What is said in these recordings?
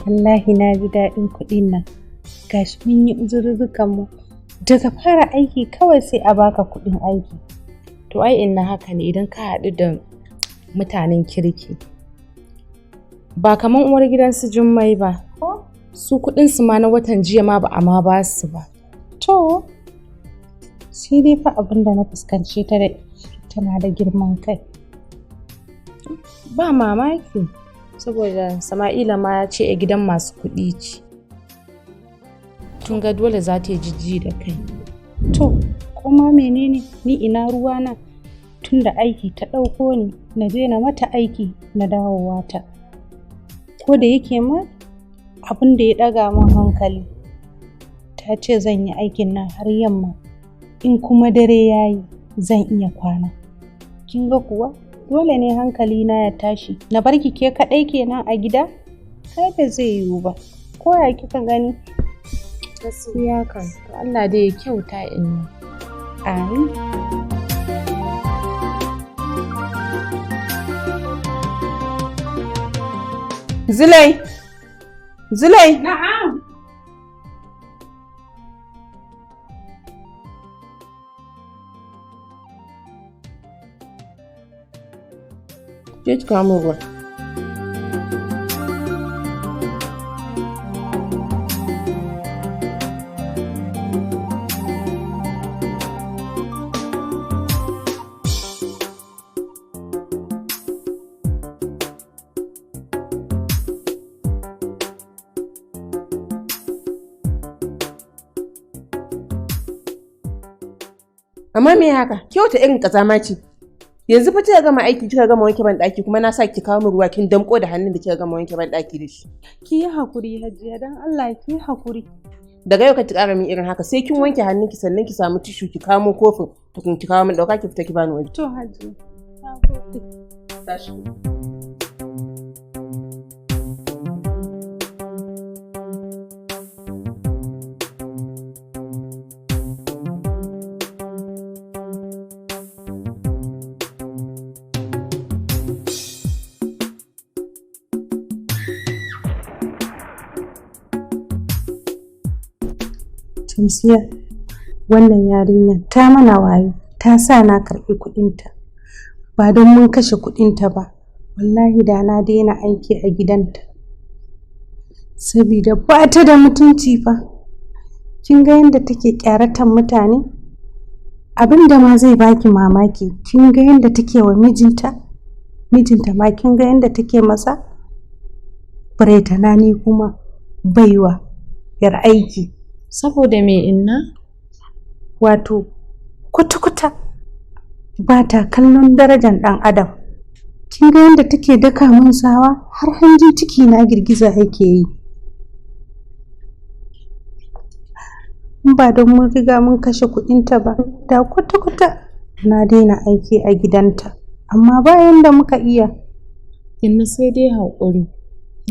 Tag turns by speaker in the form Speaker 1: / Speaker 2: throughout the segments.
Speaker 1: Wallahi na ji daɗin kuɗin nan. Gashi mun yi uzurrukan mu. Daga fara aiki kawai sai a baka kuɗin aiki.
Speaker 2: To ai inna haka ne idan ka haɗu da mutanen kirki. Ba kaman uwar gidan su Jummai ba. Su kuɗinsu ma na watan jiya ma ba a ma ba su ba.
Speaker 1: To, sai dai fa abin da na fuskanci ta da tana da girman kai.
Speaker 2: Ba mamaki, saboda Sama'ila ma ya ce a gidan masu kuɗi ce. Tun ga dole za ta yi jijji da kai.
Speaker 1: To, kuma menene ni ina ruwana tun da aiki ta ɗauko ni na je na mata aiki na dawowa ta. Ko da yake ma abin da ya ɗaga min hankali ta ce zan yi aikin nan har yamma in kuma dare ya yi zan iya kwana. Kin ga kuwa dole ne hankali na ya tashi na barki ke kaɗai kenan a gida? Kai ba zai yiwu ba. Ko ya kika gani?
Speaker 2: Gaskiya kan Allah dai ya kyauta inna.
Speaker 1: Amin.
Speaker 3: Zulai! Zulai!
Speaker 1: Na'am.
Speaker 3: Je ki kawo min ruwa. Amma me haka? Ke wata irin kazama ce? Yanzu fa kika gama aiki kika gama wanke ban daki kuma na sa ki kawo min ruwa kin damko da hannun da kika gama wanke ban daki da shi.
Speaker 1: Ki yi hakuri Hajiya dan Allah ki yi hakuri.
Speaker 3: Daga yau ka ki ƙara min irin haka sai kin wanke hannunki sannan ki samu tishu ki kamo kofin tukun ki kawo min dauka ki fita ki bani waje.
Speaker 1: To Hajiya. Na gode.
Speaker 3: Tashi.
Speaker 1: Shamsiyya, wannan yarinyar ta mana wayo, ta sa na karɓi kuɗinta. Ba don mun kashe kuɗinta ba, wallahi da na daina aiki a gidanta. Sabida ba ta da mutunci fa. Kin ga yadda take ƙyaratan mutane? Abin da ma zai baki mamaki, kin ga yadda take wa mijinta? Mijinta ma kin ga yadda take masa? Baretana ni kuma baiwa, yar aiki.
Speaker 2: Saboda me inna?
Speaker 1: Wato, kwata-kwata ba ta kallon darajar ɗan adam. Kin ga yadda take daka min sawa har hanjin ciki na girgiza yake yi. Ba don mun riga mun kashe kuɗinta ba, da kwata-kwata na daina aiki a gidanta. Amma bayan da muka iya.
Speaker 2: Inna sai dai haƙuri.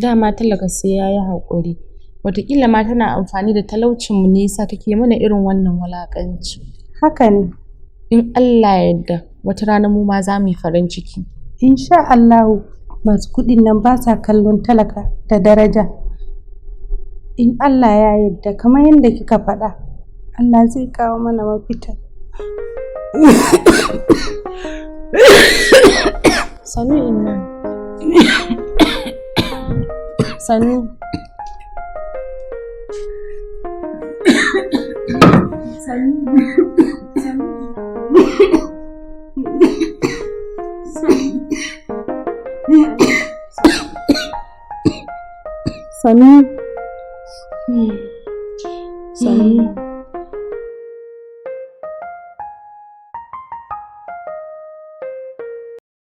Speaker 2: Dama talaka sai ya yi haƙuri. Wataƙila ma tana amfani da talaucinmu ne yasa take mana irin wannan wulaƙanci.
Speaker 1: Haka ne.
Speaker 2: In Allah ya yarda wata rana mu ma za mu yi farin ciki.
Speaker 1: Insha Allahu masu kuɗin nan ba sa kallon talaka da daraja. In Allah ya yarda kamar yadda kika faɗa, Allah zai kawo mana mafita.
Speaker 2: Sanu inna. Sanu. Sanu. Sanu.